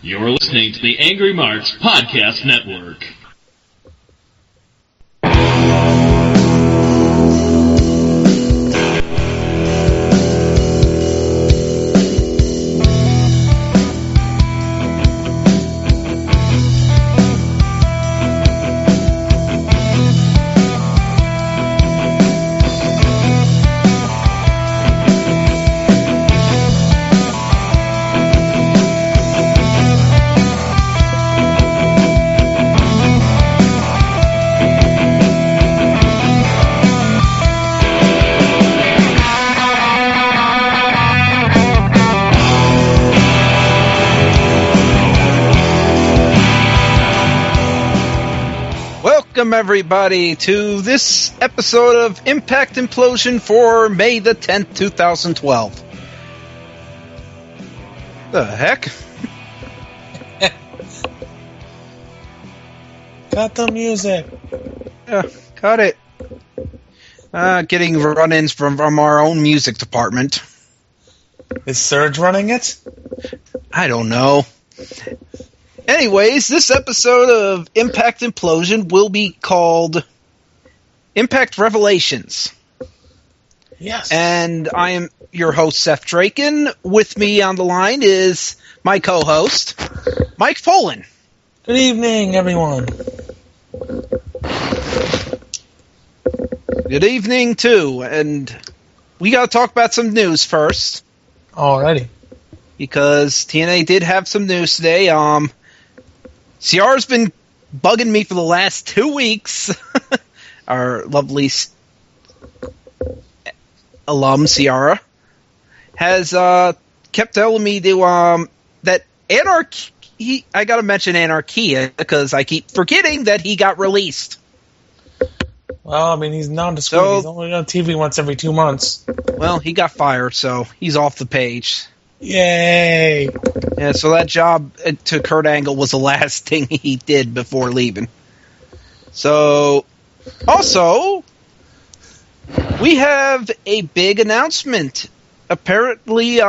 You're listening to the Angry Marks Podcast Network. Welcome, everybody, to this episode of Impact Implosion for May the 10th, 2012. The heck? Cut the music. Yeah, cut it. Getting run-ins from our own music department. Is Surge running it? I don't know. Anyways, this episode of Impact Implosion will be called Impact Revelations. Yes. And I am your host, Seth Draken. With me on the line is my co-host, Mike Poland. Good evening, everyone. Good evening, too. And we got to talk about some news first. Alrighty. Because TNA did have some news today. Ciara's been bugging me for the last 2 weeks. Our lovely alum, Ciara, has kept telling me that Anarchy. I got to mention Anarchy because I keep forgetting that he got released. Well, I mean, he's nondescript. He's only on TV once every 2 months. Well, he got fired, so he's off the page. Yay! Yeah, so that job to Kurt Angle was the last thing he did before leaving. So, also, we have a big announcement. Apparently,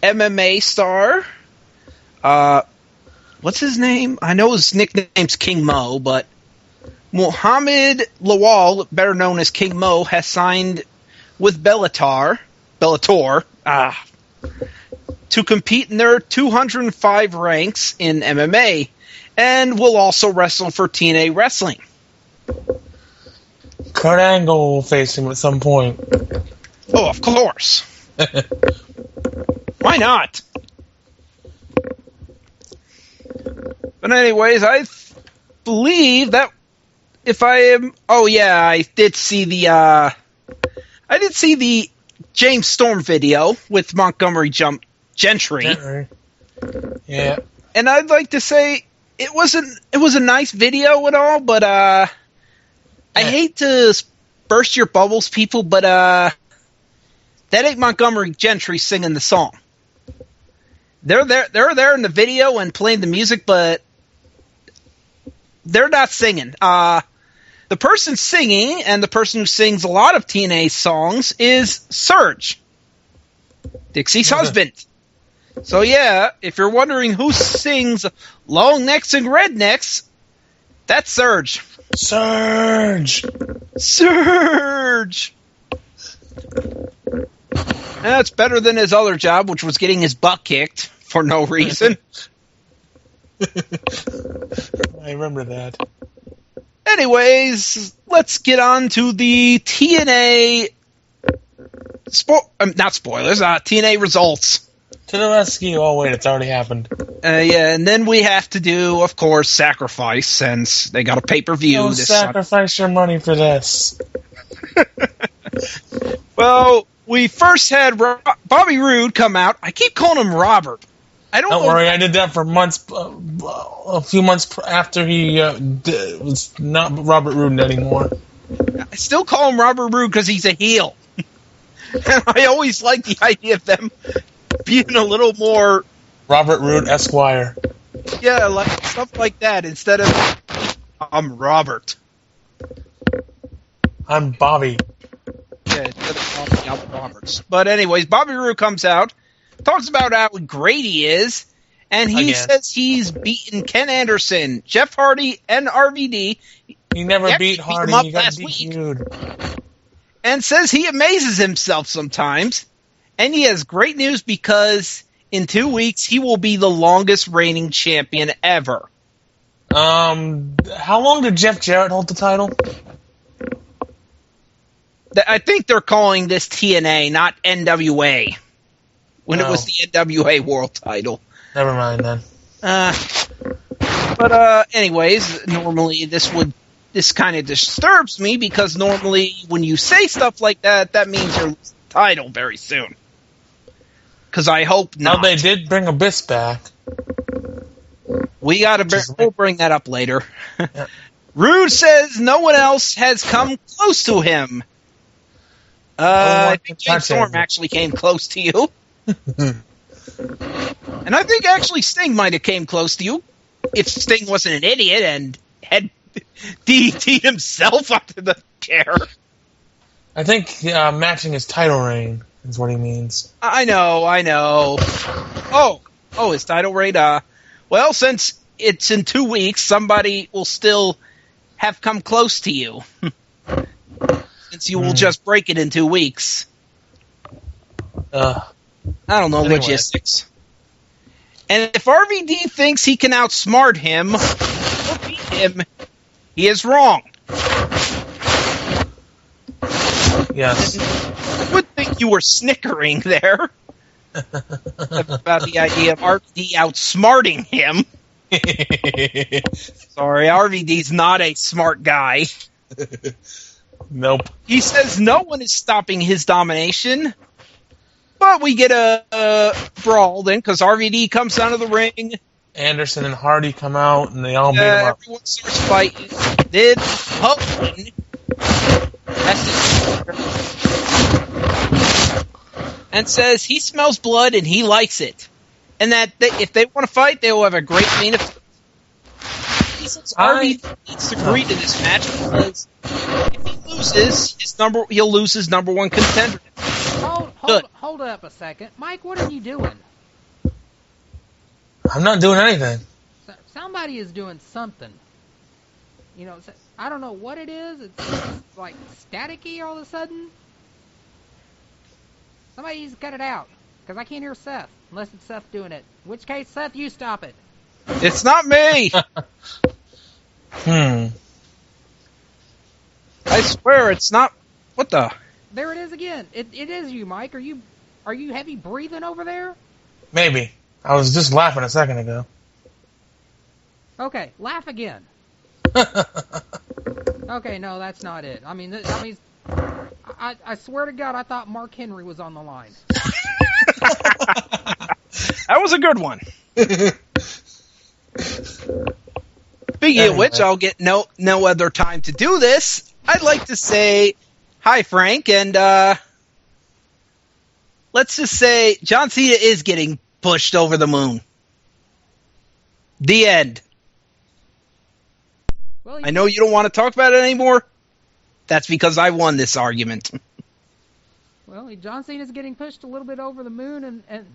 MMA star, what's his name? I know his nickname's King Mo, but Muhammad Lawal, better known as King Mo, has signed with Bellator, to compete in their 205 ranks in MMA, and will also wrestle for TNA Wrestling. Kurt Angle will face him at some point. Oh, of course. Why not? But anyways, I believe that if I am... Oh, yeah, I did see the James Storm video with Montgomery Gentry. Yeah. And I'd like to say it was a nice video and all, but I hate to burst your bubbles, people, but that ain't Montgomery Gentry singing the song. They're there in the video and playing the music, but they're not singing. The person singing, and the person who sings a lot of TNA songs, is Surge, Dixie's husband. So yeah, if you're wondering who sings Long Necks and Rednecks, that's Surge. Surge! That's better than his other job, which was getting his butt kicked for no reason. I remember that. Anyways, let's get on to the TNA... not spoilers, TNA results. To the rescue. Oh, wait, it's already happened. Yeah, and then we have to do, of course, Sacrifice, since they got a pay-per-view. Don't sacrifice your money for this. Well, we first had Bobby Roode come out. I keep calling him Robert. Don't worry, I did that for months, a few months after he was not Robert Roode anymore. I still call him Robert Roode because he's a heel. And I always like the idea of them being a little more... Robert Roode, Esquire. Yeah, like stuff like that, instead of, I'm Robert. I'm Bobby. Yeah, instead of calling me Albert Roberts. But anyways, Bobby Roode comes out, talks about how great he is, And he says he's beaten Ken Anderson, Jeff Hardy, and RVD. He never beat Hardy. He got DQ'd. And says he amazes himself sometimes. And he has great news because in 2 weeks he will be the longest reigning champion ever. How long did Jeff Jarrett hold the title? I think they're calling this TNA, not NWA. When it was the NWA world title. Never mind then. But anyways, normally this kind of disturbs me because normally when you say stuff like that, that means you're losing the title very soon. Because I hope not. Well, they did bring Abyss back. We'll bring that up later. Yeah. Rude says no one else has come close to him. I think James Storm actually came close to you. And I think actually Sting might have came close to you if Sting wasn't an idiot and had DDT'd himself onto the chair. I think matching his title reign is what he means. I know. Oh, his title reign. Well, since it's in 2 weeks, somebody will still have come close to you. Since you will just break it in 2 weeks. I don't know, logistics. And if RVD thinks he can outsmart him or beat him, he is wrong. Yes. I would think you were snickering there about the idea of RVD outsmarting him. Sorry, RVD's not a smart guy. Nope. He says no one is stopping his domination. But we get a brawl then, because RVD comes out of the ring. Anderson and Hardy come out, and they all beat him up. Everyone starts fighting. Then Hogan, and says he smells blood and he likes it. And that if they want to fight, they will have a great main event. He says RVD needs to agree to this match because if he loses, he'll lose his number one contender. Hold up a second. Mike, what are you doing? I'm not doing anything. Somebody is doing something. You know, I don't know what it is. It's like staticky all of a sudden. Somebody's cut it out. Because I can't hear Seth. Unless it's Seth doing it. In which case, Seth, you stop it. It's not me! I swear it's not... What the... There it is again. It is you, Mike. Are you heavy breathing over there? Maybe. I was just laughing a second ago. Okay, laugh again. Okay, no, that's not it. I mean, I swear to God, I thought Mark Henry was on the line. That was a good one. Speaking of which, I'll get no other time to do this. I'd like to say hi, Frank, and let's just say John Cena is getting pushed over the moon. The end. Well, I know you don't want to talk about it anymore. That's because I won this argument. Well, John Cena's getting pushed a little bit over the moon, and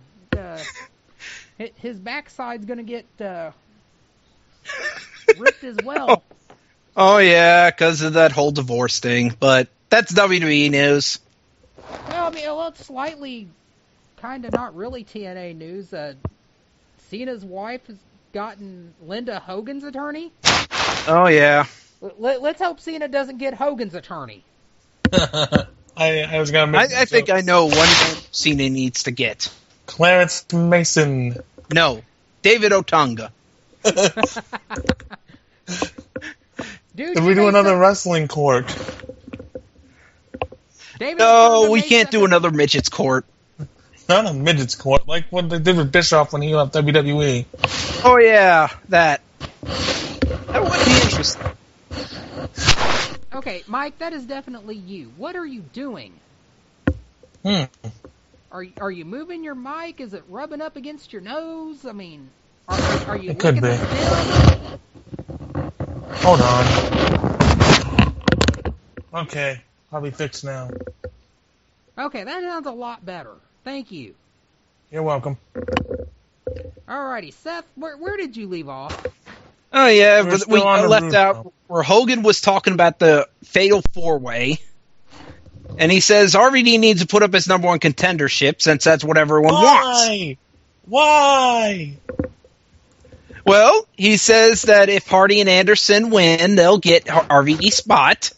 his backside's going to get ripped as well. Oh, yeah, because of that whole divorce thing. But that's WWE news. Well, I mean, it's slightly, kind of not really TNA news. Cena's wife has gotten Linda Hogan's attorney. Oh, yeah. Let's hope Cena doesn't get Hogan's attorney. I was going to make I think I know one man Cena needs to get. Clarence Mason. No, David Otunga. Dude, Did we do another wrestling court? No, we can't do another midget's court. Not a midget's court, like what they did with Bischoff when he left WWE. Oh yeah, that would be interesting. Okay, Mike, that is definitely you. What are you doing? Are you moving your mic? Is it rubbing up against your nose? I mean, are you? It could be. Hold on. Okay, probably fixed now. Okay, that sounds a lot better. Thank you. You're welcome. All Alrighty, Seth, where did you leave off? Oh, yeah, We're but still we on the left roof, out though. where Hogan was talking about the Fatal 4-Way. And he says RVD needs to put up his number one contendership since that's what everyone wants. Why? Well, he says that if Hardy and Anderson win, they'll get RVD's spot.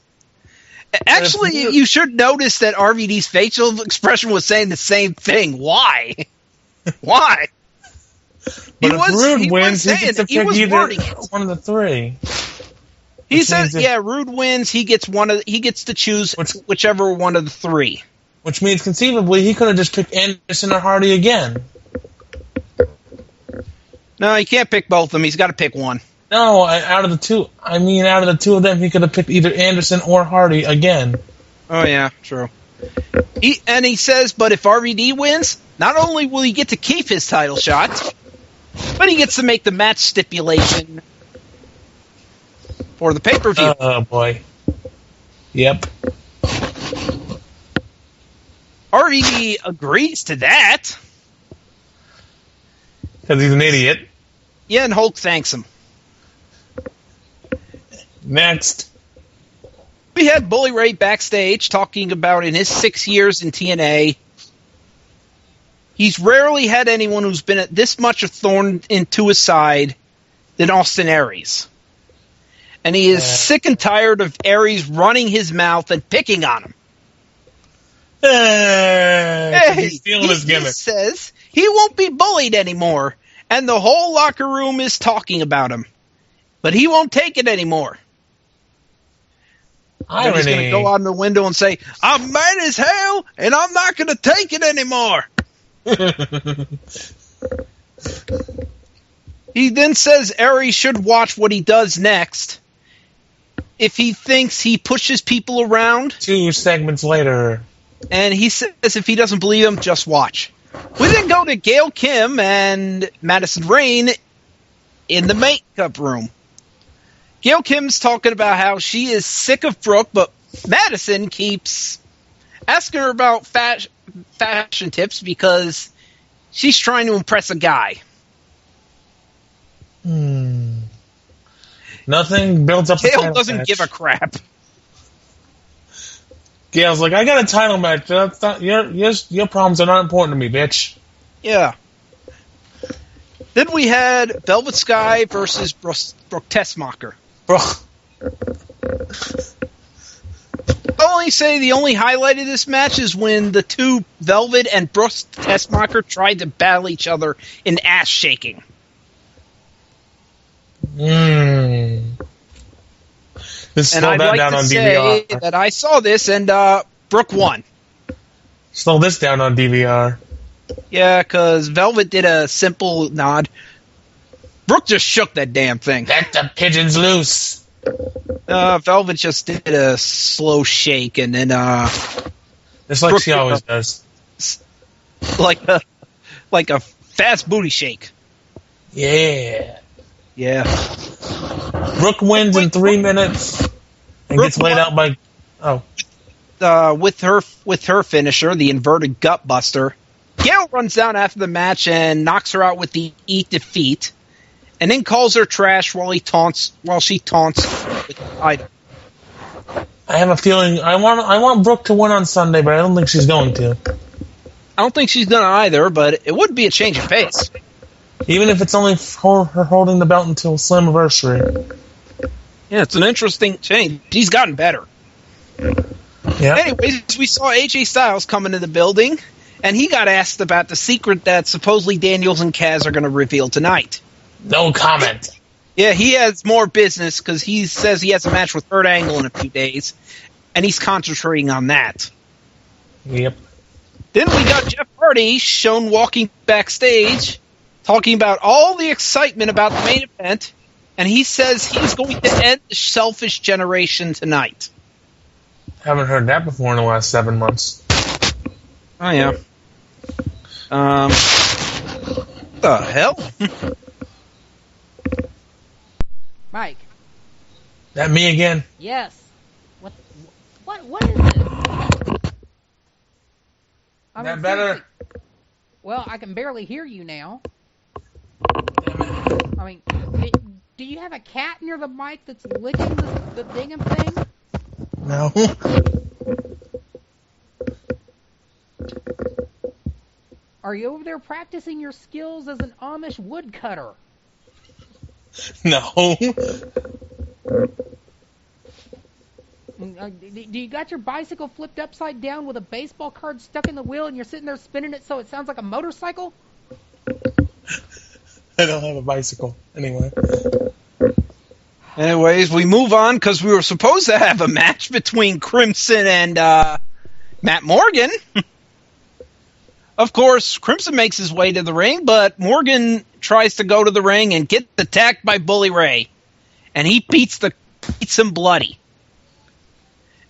Actually, you should notice that RVD's facial expression was saying the same thing. Why? Why? But if Rude wins, he gets to pick either wording it. one of the three. He says, Rude wins. He gets to choose whichever one of the three. Which means conceivably he could have just picked Anderson or Hardy again. No, he can't pick both of them. He's got to pick one. No, out of the two of them, he could have picked either Anderson or Hardy again. Oh yeah, true. He says, but if RVD wins, not only will he get to keep his title shot, but he gets to make the match stipulation for the pay-per-view. Oh, boy. Yep. RVD agrees to that. Because he's an idiot. Yeah, and Hulk thanks him. Next. We had Bully Ray backstage talking about in his 6 years in TNA, he's rarely had anyone who's been at this much a thorn into his side than Austin Aries. And he is sick and tired of Aries running his mouth and picking on him. He's stealing his gimmick. He says he won't be bullied anymore, and the whole locker room is talking about him. But he won't take it anymore. Irony. He's going to go out in the window and say, I'm mad as hell, and I'm not going to take it anymore. He then says Aries should watch what he does next. If he thinks he pushes people around. 2 segments later. And he says if he doesn't believe him, just watch. We then go to Gail Kim and Madison Rayne in the makeup room. Gail Kim's talking about how she is sick of Brooke, but Madison keeps asking her about fashion tips because she's trying to impress a guy. Nothing builds up. Gail doesn't give a crap. Gail's like, I got a title match. That's not, your problems are not important to me, bitch. Yeah. Then we had Velvet Sky versus Brooke Tessmacher. Bro. I'll only say the only highlight of this match is when the two Velvet and Brooke Tessmacher tried to battle each other in ass shaking. Just and slow I'd that like down to on say DVR. that I saw this and Brooke won. Slow this down on DVR. Yeah, because Velvet did a simple nod. Brooke just shook that damn thing. Let the pigeons loose. Velvet just did a slow shake and then Just like Brooke she always does. like a fast booty shake. Yeah. Yeah. Brooke wins in 3 minutes and Brooke gets laid out by. With her finisher, the inverted gut buster. Gail runs down after the match and knocks her out with the eat defeat, and then calls her trash while she taunts with the title. I have a feeling I want Brooke to win on Sunday, but I don't think she's going to. I don't think she's gonna either, but it would be a change of pace. Even if it's only her holding the belt until Slammiversary. Yeah, it's an interesting change. She's gotten better. Yeah. Anyways, we saw AJ Styles come into the building, and he got asked about the secret that supposedly Daniels and Kaz are going to reveal tonight. No comment. Yeah, he has more business because he says he has a match with Kurt Angle in a few days, and he's concentrating on that. Yep. Then we got Jeff Hardy shown walking backstage, talking about all the excitement about the main event, and he says he's going to end the selfish generation tonight. Haven't heard that before in the last 7 months. Oh, yeah. The hell? Mike. That me again? Yes. What is this? That better? Well, I can barely hear you now. I mean, do you have a cat near the mic that's licking the dinging thing? No. Are you over there practicing your skills as an Amish woodcutter? No. Do you got your bicycle flipped upside down with a baseball card stuck in the wheel and you're sitting there spinning it so it sounds like a motorcycle? I don't have a bicycle. Anyway. Anyways, we move on because we were supposed to have a match between Crimson and Matt Morgan. Of course, Crimson makes his way to the ring, but Morgan tries to go to the ring and gets attacked by Bully Ray. And he beats him bloody.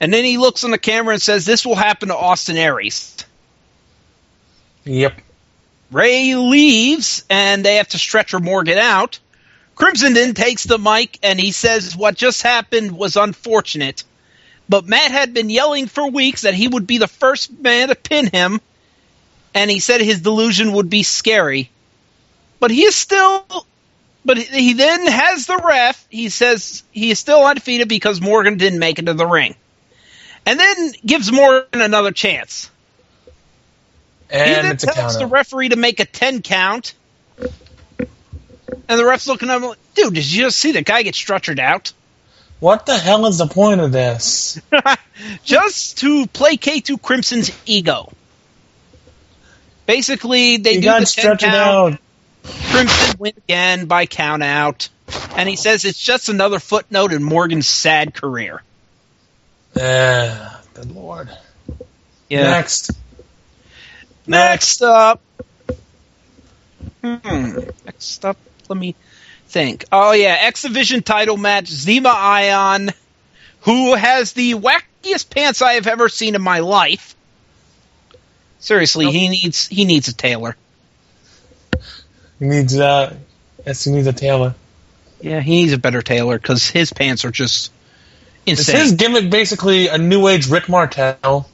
And then he looks on the camera and says, "This will happen to Austin Aries." Yep. Ray leaves, and they have to stretcher Morgan out. Crimson then takes the mic, and he says what just happened was unfortunate. But Matt had been yelling for weeks that he would be the first man to pin him, and he said his delusion would be scary. But he then has the ref. He says he is still undefeated because Morgan didn't make it to the ring. And then gives Morgan another chance. And he then it's a tells countout. the referee to make a 10 count. And the ref's looking at him like, "Dude, did you just see the guy get stretchered out?" What the hell is the point of this? Just to placate to Crimson's ego. Basically, they He do got the 10 stretched count. out. Crimson wins again by count out. And he says it's just another footnote in Morgan's sad career. Good lord. Yeah. Next up. Next up, let me think. Oh, yeah, X Division title match, Zema Ion, who has the wackiest pants I have ever seen in my life. Seriously, he needs a tailor. He needs a tailor. Yeah, he needs a better tailor, because his pants are just Is insane. his gimmick basically a new age Rick Martel?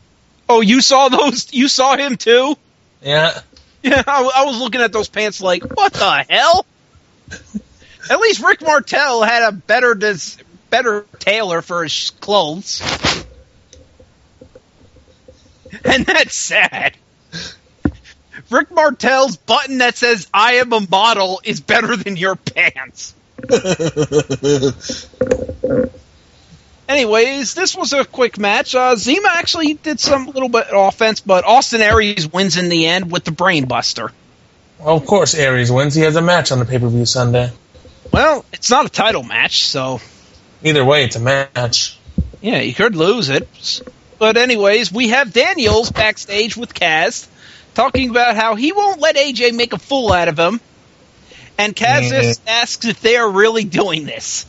Oh, you saw those? You saw him too? Yeah. Yeah, I was looking at those pants like, what the hell? At least Rick Martel had a better tailor for his clothes. And that's sad. Rick Martel's button that says, "I am a model," is better than your pants. Anyways, this was a quick match. Zema actually did some little bit of offense, but Austin Aries wins in the end with the Brainbuster. Well, of course Aries wins. He has a match on the pay-per-view Sunday. Well, it's not a title match, so Either way, it's a match. yeah, you could lose it. But anyways, we have Daniels backstage with Kaz, talking about how he won't let AJ make a fool out of him. And Kaz just asks if they are really doing this.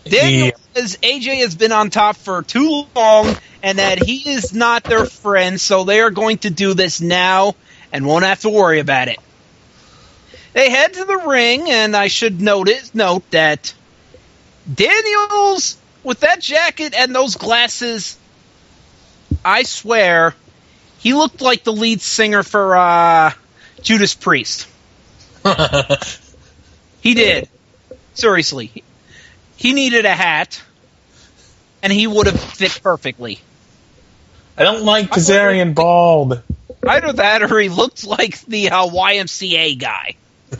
Daniels says AJ has been on top for too long and that he is not their friend, so they are going to do this now and won't have to worry about it. They head to the ring, and I should note that Daniels, with that jacket and those glasses, I swear, he looked like the lead singer for Judas Priest. He did. Seriously. He needed a hat, and he would have fit perfectly. I don't like Kazarian bald. Either that or he looked like the YMCA guy. Or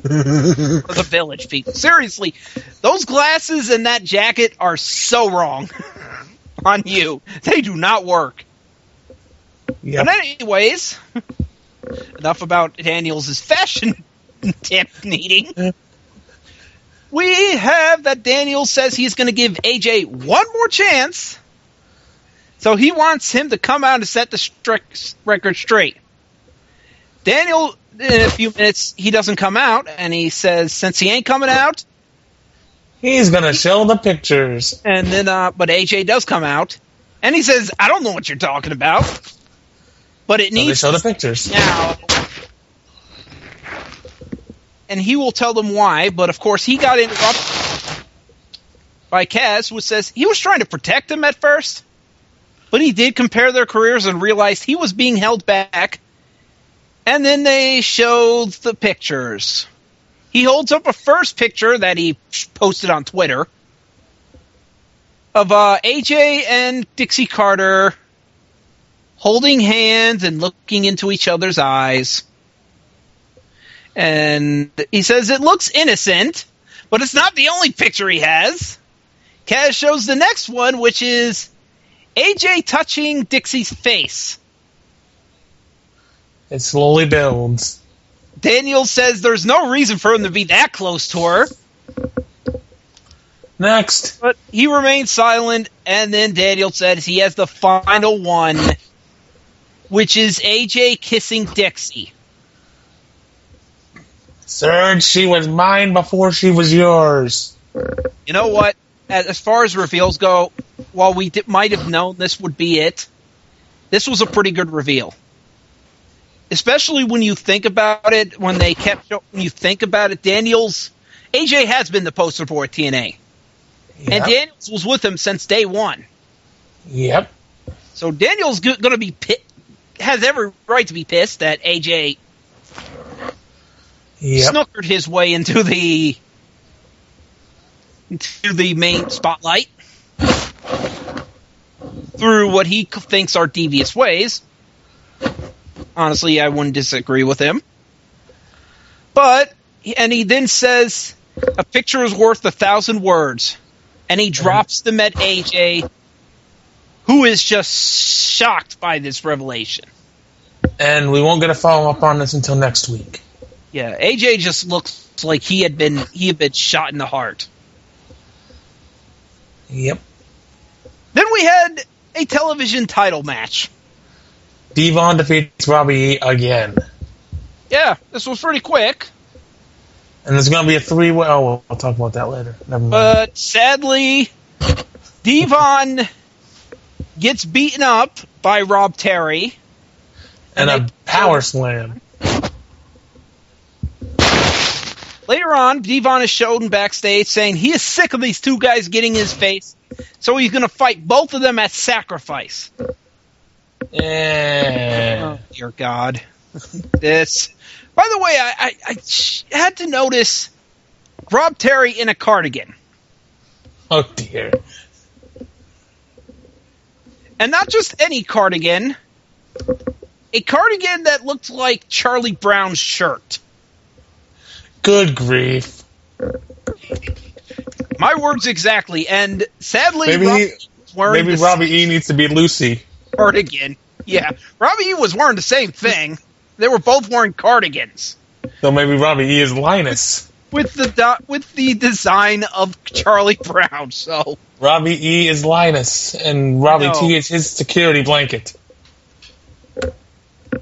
the Village people. Seriously, those glasses and that jacket are so wrong on you. They do not work. Yep. But anyways, enough about Daniels' fashion tip needing. We have that Daniels says he's going to give AJ one more chance. So he wants him to come out and set the record straight. Daniel, in a few minutes, he doesn't come out, and he says since he ain't coming out, he's going to show the pictures. And then, but AJ does come out, and he says, "I don't know what you're talking about, but it needs to show the pictures now." And he will tell them why, but of course he got interrupted by Kaz, who says he was trying to protect him at first, but he did compare their careers and realized he was being held back. And then they showed the pictures. he holds up a first picture that he posted on Twitter of AJ and Dixie Carter holding hands and looking into each other's eyes. And he says it looks innocent, but it's not the only picture he has. Kaz shows the next one, which is AJ touching Dixie's face. It slowly builds. Daniel says there's no reason for him to be that close to her. Next. But he remains silent, and then Daniel says he has the final one, which is AJ kissing Dixie. Serge, she was mine before she was yours. You know what? As far as reveals go, while we might have known this would be it, this was a pretty good reveal. Especially when you think about it, when you think about it, AJ has been the poster boy at TNA. Yep. And Daniels was with him since day one. Yep. So Daniels going to be has every right to be pissed that AJ snookered his way into the main spotlight through what he thinks are devious ways. Honestly, I wouldn't disagree with him. And he then says, a picture is worth 1,000 words. And he drops them at AJ, who is just shocked by this revelation. And we won't get a follow-up on this until next week. Yeah, AJ just looks like he had been shot in the heart. Yep. Then we had a television title match. Devon defeats Robbie again. Yeah, this was pretty quick. And there's going to be a three-way... Oh, we'll talk about that later. Never mind. But sadly, Devon gets beaten up by Rob Terry. And a power slam. Later on, Devon is shown backstage saying he is sick of these two guys getting in his face, so he's going to fight both of them at Sacrifice. Yeah. Oh, dear God. This. By the way, I had to notice Rob Terry in a cardigan. Oh, dear. And not just any cardigan. A cardigan that looked like Charlie Brown's shirt. Good grief. My words exactly. And sadly, maybe Robbie E needs to be Lucy. Cardigan. Yeah. Robbie E was wearing the same thing. They were both wearing cardigans. So maybe Robbie E is Linus. With the design of Charlie Brown, so... Robbie E is Linus, and Robbie T is his security blanket.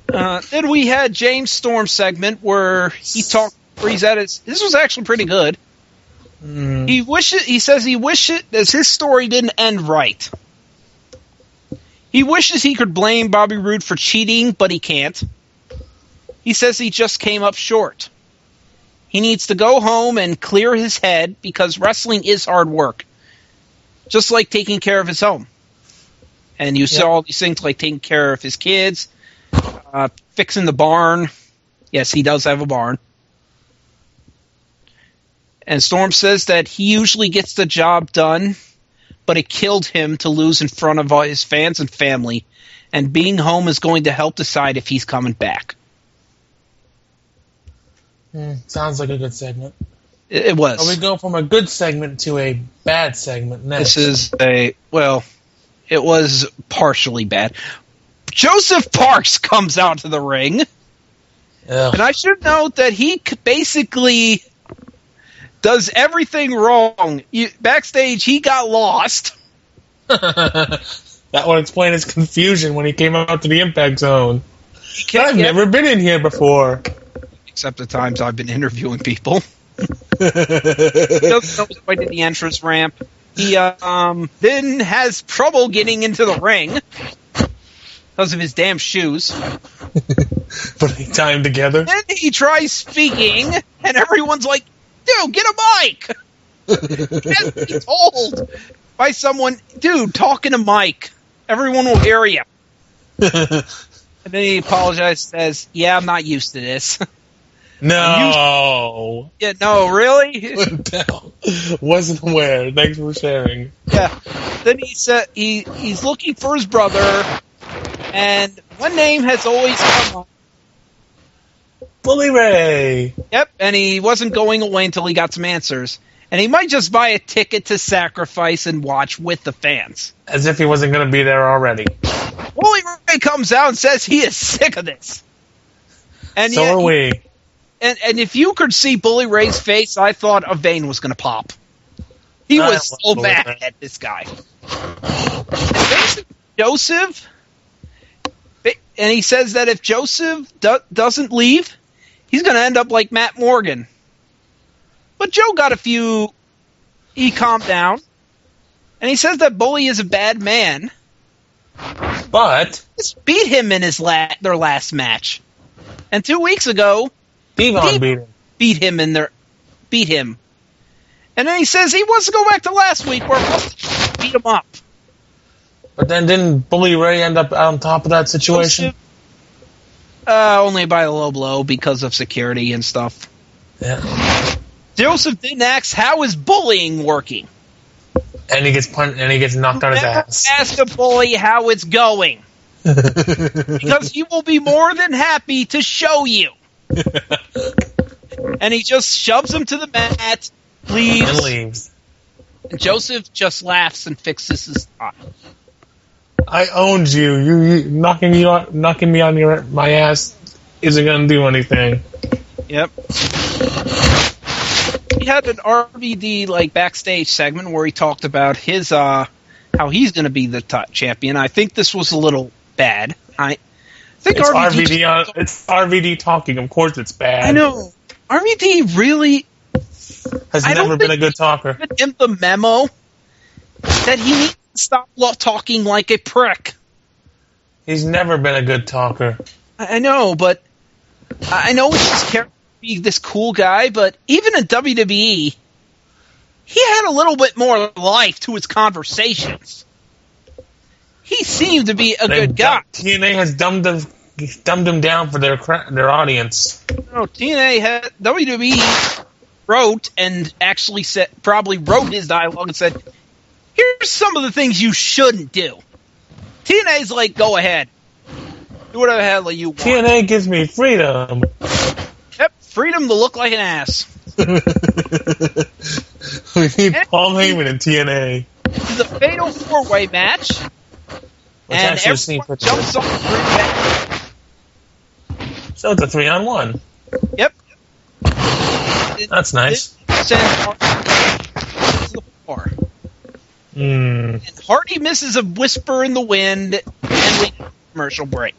Then we had James Storm's segment where he's at his... This was actually pretty good. He says he wishes his story didn't end right. He wishes he could blame Bobby Roode for cheating, but he can't. He says he just came up short. He needs to go home and clear his head because wrestling is hard work. Just like taking care of his home. And you saw all these things like taking care of his kids, fixing the barn. Yes, he does have a barn. And Storm says that he usually gets the job done, but it killed him to lose in front of all his fans and family, and being home is going to help decide if he's coming back. Sounds like a good segment. It was. So we go from a good segment to a bad segment next. This is it was partially bad. Joseph Parks comes out to the ring. Ugh. And I should note that he basically does everything wrong. Backstage, he got lost. That would explain his confusion when he came out to the Impact Zone. I've never been in here before. Except the times I've been interviewing people. He doesn't know his way to the entrance ramp. He then has trouble getting into the ring because of his damn shoes. Putting time together. Then he tries speaking, and everyone's like, dude, get a mic! He has to be told by someone, dude, talk in a mic. Everyone will hear you. And then he apologizes, says, yeah, I'm not used to this. No. Yeah, no, really? Wasn't aware. Thanks for sharing. Yeah. Then he said he's looking for his brother, and one name has always come up. Bully Ray. Yep, and he wasn't going away until he got some answers. And he might just buy a ticket to Sacrifice and watch with the fans. As if he wasn't going to be there already. Bully Ray comes out and says he is sick of this. And so are we. And if you could see Bully Ray's face, I thought a vein was going to pop. He was so mad at this guy. And basically, Joseph, and he says that if Joseph doesn't leave, he's going to end up like Matt Morgan. But Joe he calmed down, and he says that Bully is a bad man. But just beat him in their last match. And 2 weeks ago, Devon beat him. And then he says he wants to go back to last week where Rusty beat him up. But then didn't Bully Ray end up on top of that situation? Only by a low blow because of security and stuff. Yeah. Joseph didn't ask how is bullying working. And he gets punched and he gets knocked on his ass. Ask a bully how it's going. Because he will be more than happy to show you. And he just shoves him to the mat, leaves. And Joseph just laughs and fixes his tie. I owned you. You knocking me on my ass isn't going to do anything. Yep. He had an RVD backstage segment where he talked about his how he's going to be the top champion. I think this was a little bad. I think it's RVD. It's RVD talking. Of course, it's bad. I know. RVD really has never been a good talker. Him the memo that he needs to stop talking like a prick. He's never been a good talker. I know, but I know it's his character to be this cool guy. But even in WWE, he had a little bit more life to his conversations. He seemed to be a good guy. TNA has dumbed him down for their audience. No, WWE wrote and actually probably wrote his dialogue and said, "Here's some of the things you shouldn't do." TNA's like, "Go ahead, do whatever the hell you want." TNA gives me freedom. Yep, freedom to look like an ass. We need Paul Heyman in TNA. This is a fatal 4-way match. And everyone jumps on the ring. So it's a 3-on-1. Yep. That's nice. And Hardy misses a whisper in the wind, and we get a commercial break.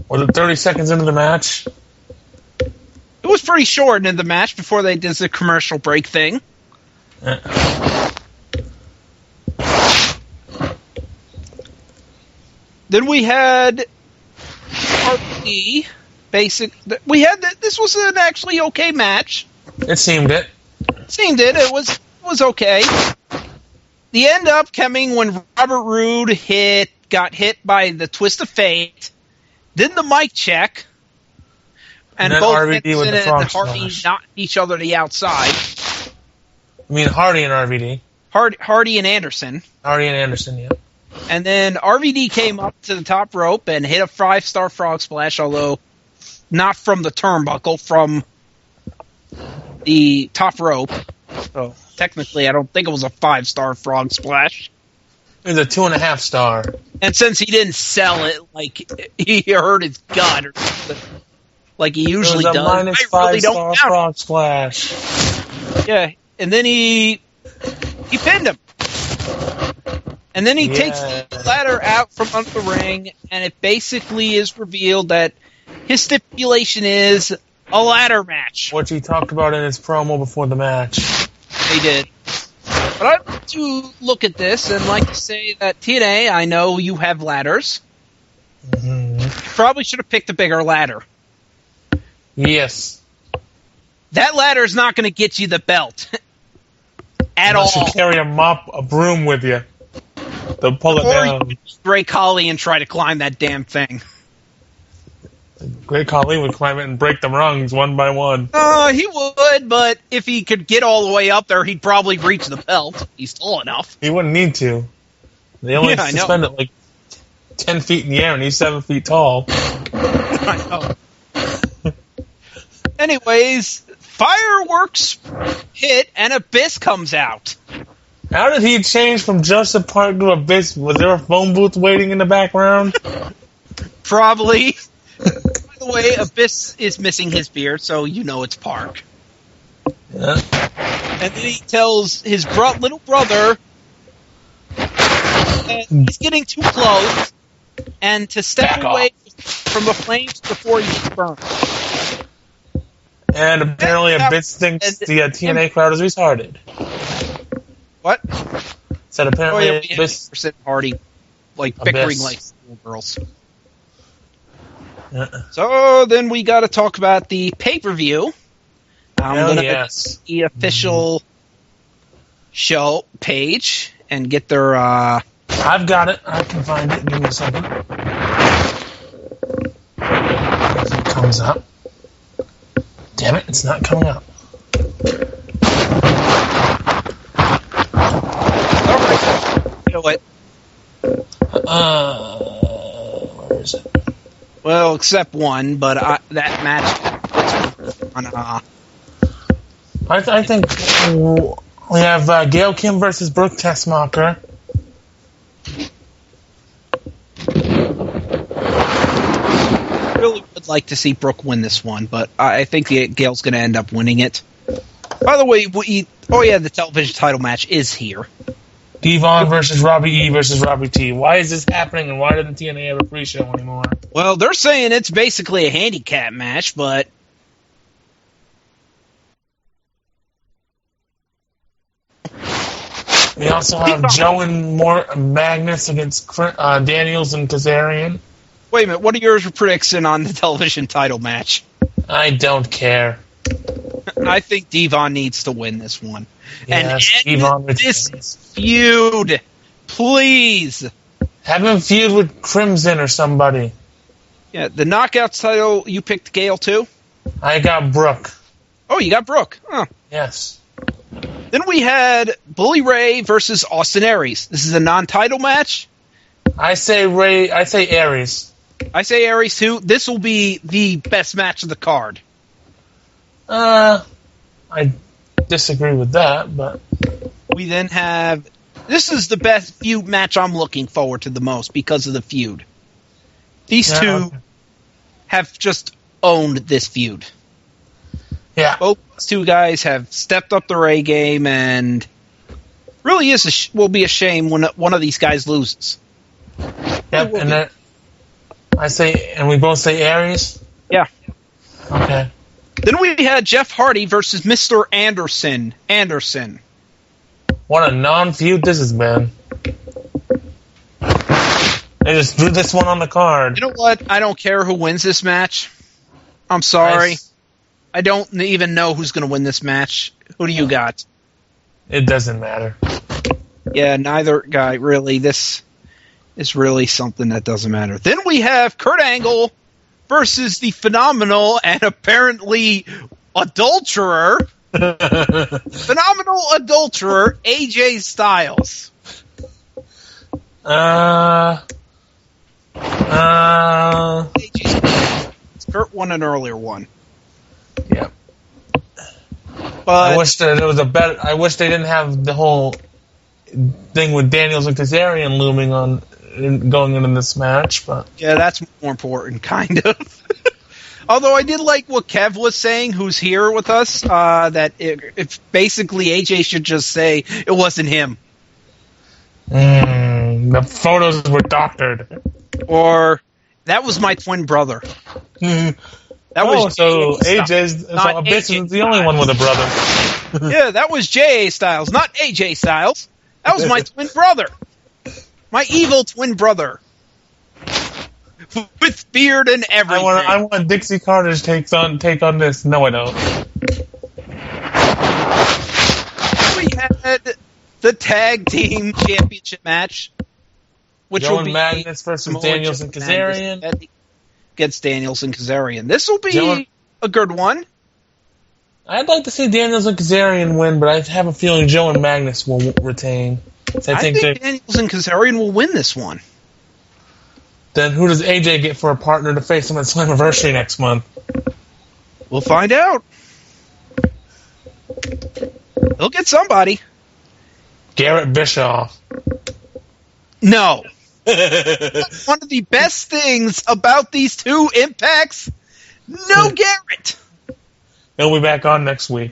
Was it 30 seconds into the match? It was pretty short in the match before they did the commercial break thing. Then we had RPD. This was an actually okay match. It seemed it. It was okay. The end up coming when Robert Roode got hit by the twist of fate, did the mic check, and both RVD with the frog and Hardy knocked each other to the outside. I mean Hardy and RVD. Hardy and Anderson. Yeah. And then RVD came up to the top rope and hit a 5-star frog splash, although not from the turnbuckle, from the top rope. So technically, I don't think it was a 5-star frog splash. It was a 2.5 star. And since he didn't sell it, like he hurt his gut or something, like he usually does, I really don't count frog splash. Yeah, and then he pinned him. And then he takes the ladder out from under the ring, and it basically is revealed that his stipulation is a ladder match. Which he talked about in his promo before the match. They did. But I'd like to look at this and like to say that TNA, I know you have ladders. Mm-hmm. You probably should have picked a bigger ladder. Yes. That ladder is not going to get you the belt. Unless you carry a broom with you. They'll pull it down. Or you Ray Collie and try to climb that damn thing. Great Khali would climb it and break the rungs one by one. He would, but if he could get all the way up there, he'd probably reach the belt. He's tall enough. He wouldn't need to. They only suspend it like 10 feet in the air, and he's 7 feet tall. I know. Anyways, fireworks hit, and Abyss comes out. How did he change from Joseph Park to Abyss? Was there a phone booth waiting in the background? Probably. By the way, Abyss is missing his beard, so you know it's Park. Yeah. And then he tells his little brother that he's getting too close and to step away from the flames before he gets burned. And apparently Abyss thinks the TNA crowd is retarded. What? Said apparently Abyss Hardy, bickering like schoolgirls. So then we got to talk about the pay-per-view. The official show page and get their. I've got it. I can find it. Give me a second. It comes up. Damn it! It's not coming up. You know what? Where is it? Well, except one, but that match on. I think we have Gail Kim versus Brooke Tessmacher. I really would like to see Brooke win this one, but I think Gail's going to end up winning it. By the way, the television title match is here. Devon versus Robbie E versus Robbie T. Why is this happening, and why doesn't TNA have a pre-show anymore? Well, they're saying it's basically a handicap match, but... We also have Joe and Magnus against Daniels and Kazarian. Wait a minute, what are your predictions on the television title match? I don't care. I think Devon needs to win this one. Yes, and end this feud. Please. Have him feud with Crimson or somebody. Yeah, the Knockouts title, you picked Gail too? I got Brooke. Oh, you got Brooke. Oh. Yes. Then we had Bully Ray versus Austin Aries. This is a non-title match? I say Aries. I say Aries too. This will be the best match of the card. I disagree with that, but... We then have... This is the best feud match I'm looking forward to the most because of the feud. These two have just owned this feud. Yeah. Both two guys have stepped up their A game, and really will be a shame when one of these guys loses. Yep, and then and we both say Aries? Yeah. Okay. Then we had Jeff Hardy versus Mr. Anderson. What a non-feud this has been. They just threw this one on the card. You know what? I don't care who wins this match. I'm sorry. I don't even know who's going to win this match. Who do you got? It doesn't matter. Yeah, neither guy, really. This is really something that doesn't matter. Then we have Kurt Angle versus the phenomenal and apparently adulterer, AJ Styles. Kurt won an earlier one. Yeah. But I wish that it was I wish they didn't have the whole thing with Daniels and Kazarian looming on going into this match, but yeah, that's more important, kind of. Although I did like what Kev was saying, who's here with us, that it's basically AJ should just say it wasn't him. The photos were doctored. Or that was my twin brother. So Abyss is the only one with a brother. Yeah, that was J.A. Styles, not AJ Styles. That was my twin brother. My evil twin brother. With beard and everything. I want Dixie Carter's take on this. No, I don't. We had the tag team championship match, which will be Magnus versus Daniels and Kazarian. against Daniels and Kazarian. This will be Joe- a good one. I'd like to see Daniels and Kazarian win, but I have a feeling Joe and Magnus will retain. So I think Daniels and Kazarian will win this one. Then who does AJ get for a partner to face him at Slammiversary next month? We'll find out. He'll get somebody. Garrett Bischoff. No. One of the best things about these two Impacts, no Garrett. He'll be back on next week.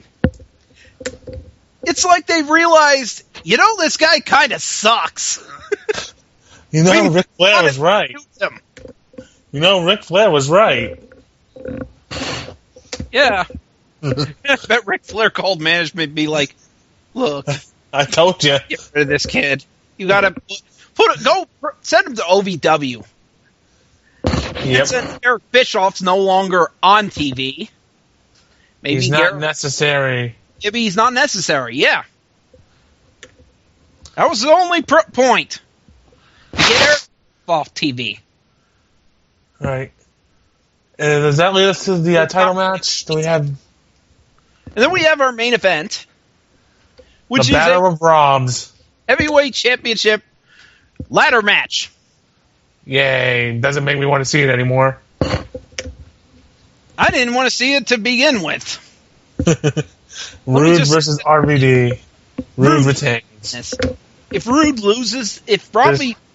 It's like they've realized, this guy kind of sucks. Ric Flair was right. Ric Flair was right. Yeah. I bet Ric Flair called management and be like, look, I told you. get rid of this kid. You gotta send him to OVW. Yep. Since Eric Bischoff's no longer on TV, maybe he's not necessary. Maybe he's not necessary, yeah. That was the only point. To get Eric off TV. Right. Does that lead us to the title match? Do we have... And then we have our main event, which the Battle of Robs. Heavyweight Championship ladder match. Yay. Doesn't make me want to see it anymore. I didn't want to see it to begin with. Rude versus RVD. Rude retains. If Rude loses, if RDV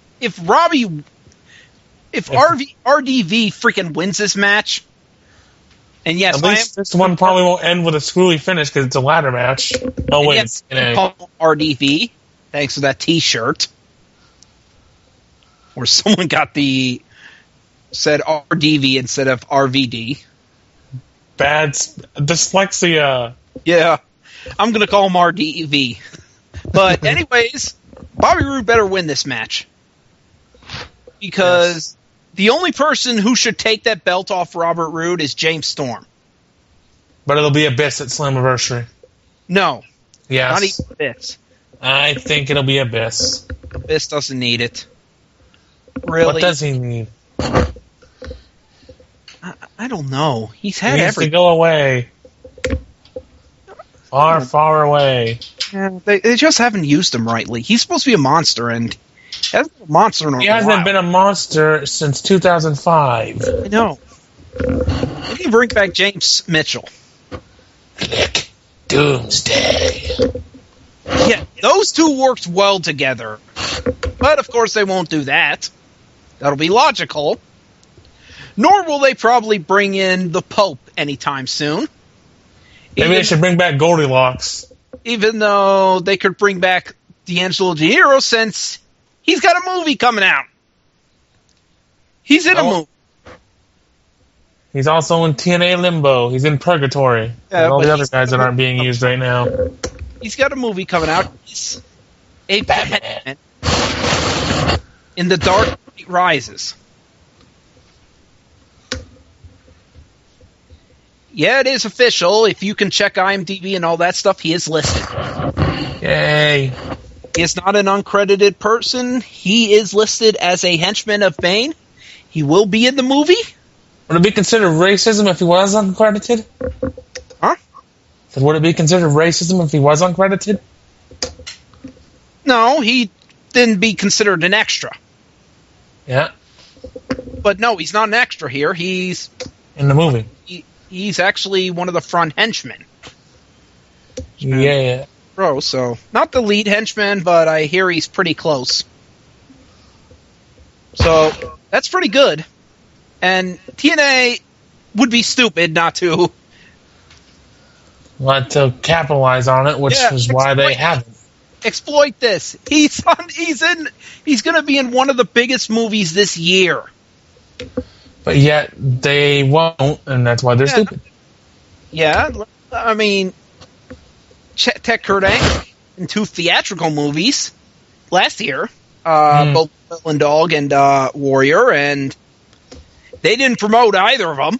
freaking wins this match, and yes, at least this one probably won't end with a screwy finish because it's a ladder match. Oh wait, yes, RDV, thanks for that T-shirt, where someone got said RDV instead of RVD. Bad dyslexia. Yeah, I'm gonna call him RDV. But anyways, Bobby Roode better win this match. Because the only person who should take that belt off Robert Roode is James Storm. But it'll be Abyss at Slammiversary. No. Yes. Not even Abyss. I think it'll be Abyss. Abyss doesn't need it. Really? What does he need? I don't know. He's had he needs to go away. Far, far away. Yeah, they just haven't used him rightly. He's supposed to be a monster, and he hasn't been a monster in a while. He hasn't been a monster since 2005. I know. They can bring back James Mitchell. Nick Doomsday. Yeah, those two worked well together. But, of course, they won't do that. That'll be logical. Nor will they probably bring in the Pope anytime soon. Maybe they should bring back Goldilocks. Even though they could bring back D'Angelo Dinero since he's got a movie coming out. He's in a movie. He's also in TNA Limbo. He's in Purgatory. And all the other guys that aren't being used right now. He's got a movie coming out. He's a Batman in The Dark Knight Rises. Yeah, it is official. If you can check IMDb and all that stuff, he is listed. Yay. He is not an uncredited person. He is listed as a henchman of Bane. He will be in the movie. Would it be considered racism if he was uncredited? Huh? Would it be considered racism if he was uncredited? No, he didn't be considered an extra. Yeah. But no, he's not an extra here. He's in the movie. He's actually one of the front henchmen. Yeah. Bro, so not the lead henchman, but I hear he's pretty close. So that's pretty good. And TNA would be stupid not to. Want to capitalize on it, which is why they haven't. Exploit this. He's going to be in one of the biggest movies this year. But yet they won't, and that's why they're stupid. Yeah, I mean, Ted Kurt Angle in 2 theatrical movies last year, both Little Dog and Warrior, and they didn't promote either of them.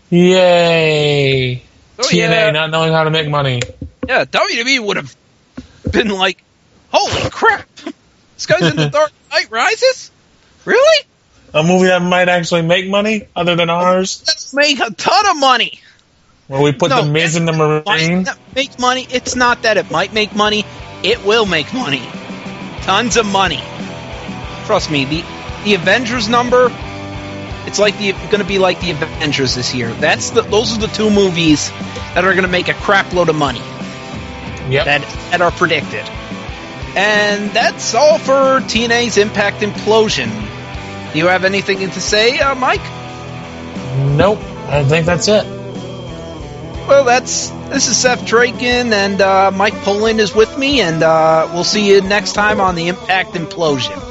Yay! Oh, TNA not knowing how to make money. Yeah, WWE would have been like, holy crap, this guy's in The Dark Knight Rises? Really? A movie that might actually make money other than ours? Let's make a ton of money. Where we put the Miz in the Marine? Might make money. It's not that it might make money. It will make money. Tons of money. Trust me, the Avengers number, it's like going to be like the Avengers this year. Those are the two movies that are going to make a crap load of money. Yep. That are predicted. And that's all for TNA's Impact Implosion. Do you have anything to say, Mike? Nope. I think that's it. Well, this is Seth Draken, and Mike Poland is with me, and we'll see you next time on the Impact Implosion.